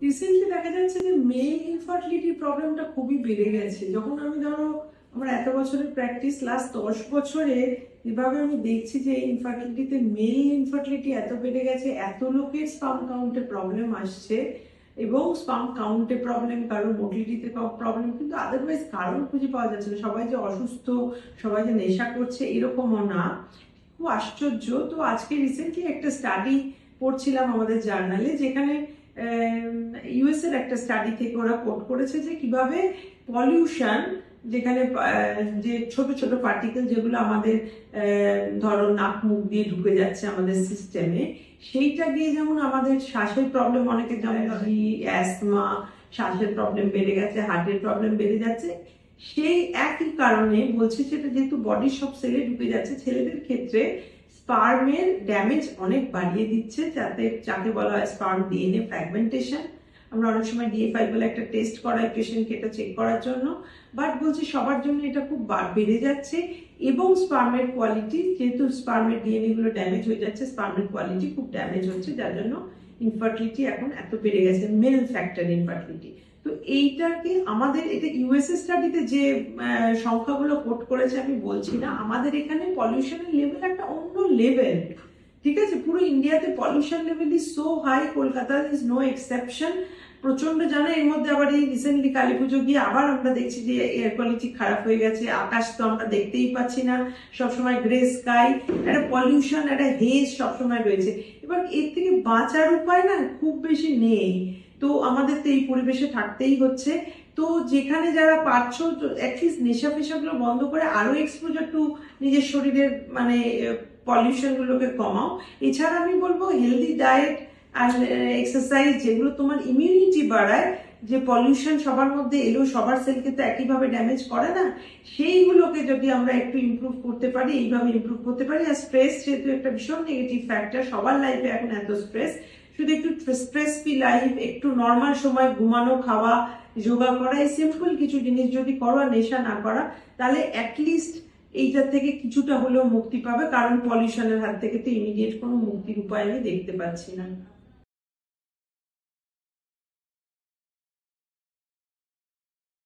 Recently দেখা যাচ্ছে যে মেল ইনফার্টিলিটির প্রবলেমটা খুবই বেড়ে গেছে। যখন আমি ধরো আমার এত বছরের প্র্যাকটিস, লাস্ট 10 বছরে যেভাবে আমি দেখছি যে ইনফার্টিলিটিতে মেল ইনফার্টিলিটি এত বেড়ে গেছে, এত লোকের স্পার্ম কাউন্টে প্রবলেম আসছে এবং স্পার্ম কাউন্টে প্রবলেম, কারোর মোটিলিটিতে প্রবলেম, কিন্তু আদারওয়াইজ কারণ খুঁজে পাওয়া যাচ্ছে না। সবাই যে অসুস্থ, সবাই যে নেশা করছে এরকমও না। খুব আশ্চর্য। তো আজকে রিসেন্টলি একটা স্টাডি পড়ছিলাম আমাদের জার্নালে, যেখানে ইউএস এর একটা স্টাডি থেকে ওরা কোট করেছে যে কিভাবে পলিউশন, যেখানে যে ছোট ছোট পার্টিকেল যেগুলো আমাদের ধরো নাক মুখ দিয়ে ঢুকে যাচ্ছে আমাদের সিস্টেমে, সেইটা দিয়ে যেমন আমাদের শ্বাসের প্রবলেম, অনেকের যেমন অ্যাস্তমা, শ্বাসের প্রবলেম বেড়ে গেছে, হার্টের প্রবলেম বেড়ে যাচ্ছে। সেই একই কারণে বলছে, সেটা যেহেতু বডির সব সেলে ঢুকে যাচ্ছে, ছেলেদের ক্ষেত্রে স্পার্মের ড্যামেজ অনেক বাড়িয়ে দিচ্ছে, যাকে বলা হয় স্পার্ম ডিএনএ ফ্র্যাগমেন্টেশন। আমরা অনেক সময় DA5 বলে একটা টেস্ট করাই পেশেন্টকে এটা চেক করার জন্য, বাট বলছি সবার জন্য এটা খুব বেড়ে যাচ্ছে। এবং স্পার্মের কোয়ালিটি, যেহেতু স্পার্মের ডিএনএ গুলো ড্যামেজ হয়ে যাচ্ছে, স্পার্মের কোয়ালিটি খুব ড্যামেজ হচ্ছে, যার জন্য ইনফার্টিলিটি এখন এত বেড়ে গেছে, মেল ফ্যাক্টর ইনফার্টিলিটি। তো এইটাকে আমাদের, এটা ইউএসএ স্টাডিতে যে সংখ্যাগুলো কোট করেছে আমি বলছি না, আমাদের এখানে পলিউশনের লেভেল একটা অন্য লেভেল। ঠিক আছে, পুরো ইন্ডিয়াতে pollution level is so high, Kolkata is no exception. প্রচন্ড জানে, এর মধ্যে আবার এই রিসেন্টলি কালী পুজো গিয়ে আবার আমরা দেখছি যে এয়ার কোয়ালিটি খারাপ হয়ে গেছে, আকাশ তো আমরা দেখতেই পাচ্ছি না, সবসময় গ্রে স্কাই, একটা পলিউশন, একটা হেজ সবসময় রয়েছে। এবার এর থেকে বাঁচার উপায় না খুব বেশি নেই, তো আমাদের তো এই পরিবেশে থাকতেই হচ্ছে। তো যেখানে যারা পারছো, অ্যাটলিস্ট নেশা ফেশাগুলো বন্ধ করে আরো এক্সপোজার টু নিজের শরীরের মানে পলিউশন গুলোকে কমাও। এছাড়া আমি বলবো হেলদি ডায়েট আর এক্সারসাইজ, যেগুলো তোমার ইমিউনিটি বাড়ায়। যে পলিউশন সবার মধ্যে এলেও সবার সেলকে তো একইভাবে ড্যামেজ করে না, সেইগুলোকে যদি আমরা একটু ইমপ্রুভ করতে পারি, এইভাবে ইমপ্রুভ করতে পারি। আর স্ট্রেস যেহেতু একটা ভীষণ নেগেটিভ ফ্যাক্টর, সবার লাইফে এখন এত স্ট্রেস, শুধু একটু স্ট্রেস ফ্রি লাইফ, একটু নর্মাল সময় ঘুমানো, খাওয়া, যোগা করা, এই সিম্পল কিছু জিনিস যদি করো আর নেশা না করা, তাহলে অ্যাটলিস্ট এইটার থেকে কিছুটা হলেও মুক্তি পাবে। কারণ পলিউশনের হাত থেকে তো ইমিডিয়েট কোনো মুক্তির উপায় আমি দেখতে পাচ্ছি না।